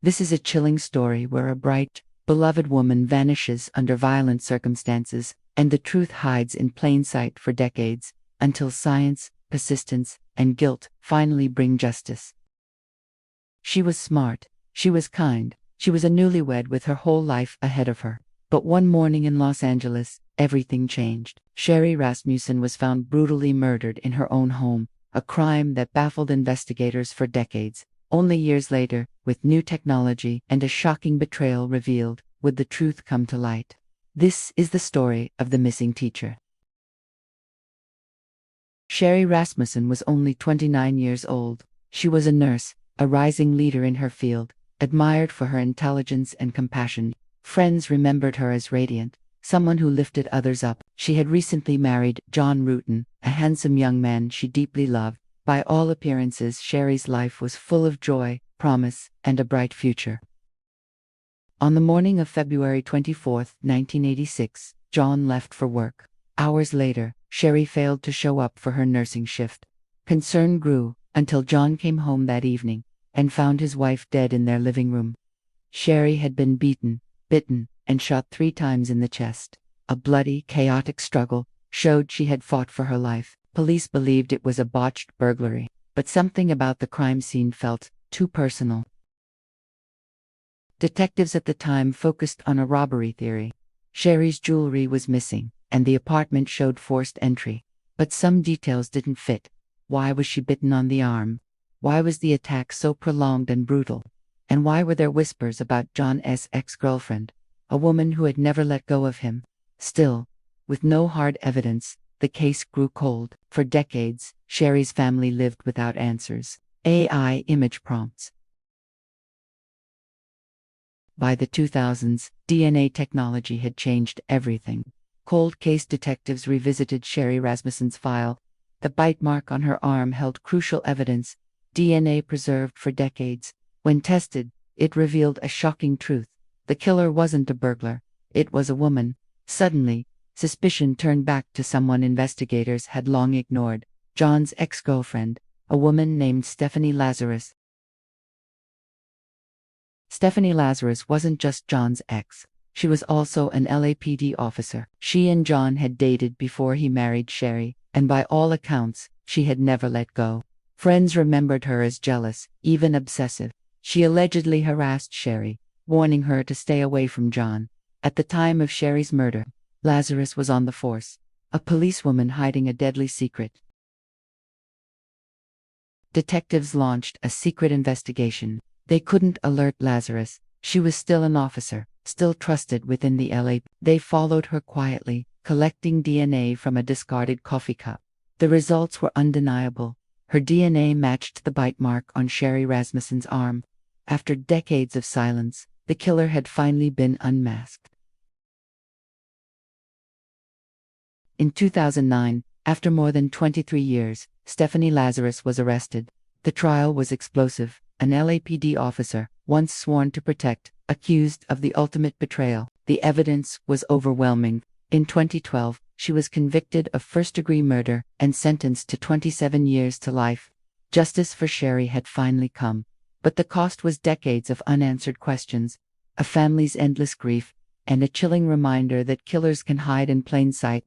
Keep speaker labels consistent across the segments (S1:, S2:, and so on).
S1: This is a chilling story where a bright, beloved woman vanishes under violent circumstances, and the truth hides in plain sight for decades, until science, persistence, and guilt finally bring justice. She was smart, she was kind, she was a newlywed with her whole life ahead of her. But one morning in Los Angeles, everything changed. Sherri Rasmussen was found brutally murdered in her own home, a crime that baffled investigators for decades. Only years later, with new technology and a shocking betrayal revealed, would the truth come to light. This is the story of the missing teacher. Sherri Rasmussen was only 29 years old. She was a nurse, a rising leader in her field, admired for her intelligence and compassion. Friends remembered her as radiant, someone who lifted others up. She had recently married John Rutan, a handsome young man she deeply loved. By all appearances, Sherri's life was full of joy, promise, and a bright future. On the morning of February 24, 1986, John left for work. Hours later, Sherri failed to show up for her nursing shift. Concern grew until John came home that evening and found his wife dead in their living room. Sherri had been beaten, bitten, and shot 3 times in the chest. A bloody, chaotic struggle showed she had fought for her life. Police believed it was a botched burglary, but something about the crime scene felt too personal. Detectives at the time focused on a robbery theory. Sherri's jewelry was missing, and the apartment showed forced entry. But some details didn't fit. Why was she bitten on the arm? Why was the attack so prolonged and brutal? And why were there whispers about John's ex-girlfriend, a woman who had never let go of him? Still, with no hard evidence, the case grew cold. For decades, Sherri's family lived without answers. AI image prompts. By the 2000s, DNA technology had changed everything. Cold case detectives revisited Sherri Rasmussen's file. The bite mark on her arm held crucial evidence, DNA preserved for decades. When tested, it revealed a shocking truth. The killer wasn't a burglar, it was a woman. Suddenly, suspicion turned back to someone investigators had long ignored: John's ex-girlfriend, a woman named Stephanie Lazarus. Stephanie Lazarus wasn't just John's ex. She was also an LAPD officer. She and John had dated before he married Sherri, and by all accounts, she had never let go. Friends remembered her as jealous, even obsessive. She allegedly harassed Sherri, warning her to stay away from John. At the time of Sherri's murder, Lazarus was on the force, a policewoman hiding a deadly secret. Detectives launched a secret investigation. They couldn't alert Lazarus. She was still an officer, still trusted within the LA. They followed her quietly, collecting DNA from a discarded coffee cup. The results were undeniable. Her DNA matched the bite mark on Sherri Rasmussen's arm. After decades of silence, the killer had finally been unmasked. In 2009, after more than 23 years, Stephanie Lazarus was arrested. The trial was explosive. An LAPD officer, once sworn to protect, accused of the ultimate betrayal. The evidence was overwhelming. In 2012, she was convicted of first-degree murder and sentenced to 27 years to life. Justice for Sherri had finally come, but the cost was decades of unanswered questions, a family's endless grief, and a chilling reminder that killers can hide in plain sight.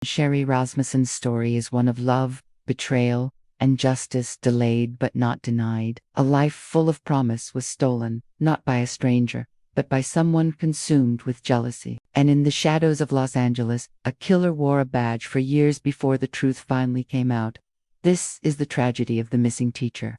S1: Sherri Rasmussen's story is one of love, betrayal, and justice delayed but not denied. A life full of promise was stolen, not by a stranger, but by someone consumed with jealousy. And in the shadows of Los Angeles, a killer wore a badge for years before the truth finally came out. This is the tragedy of the missing teacher.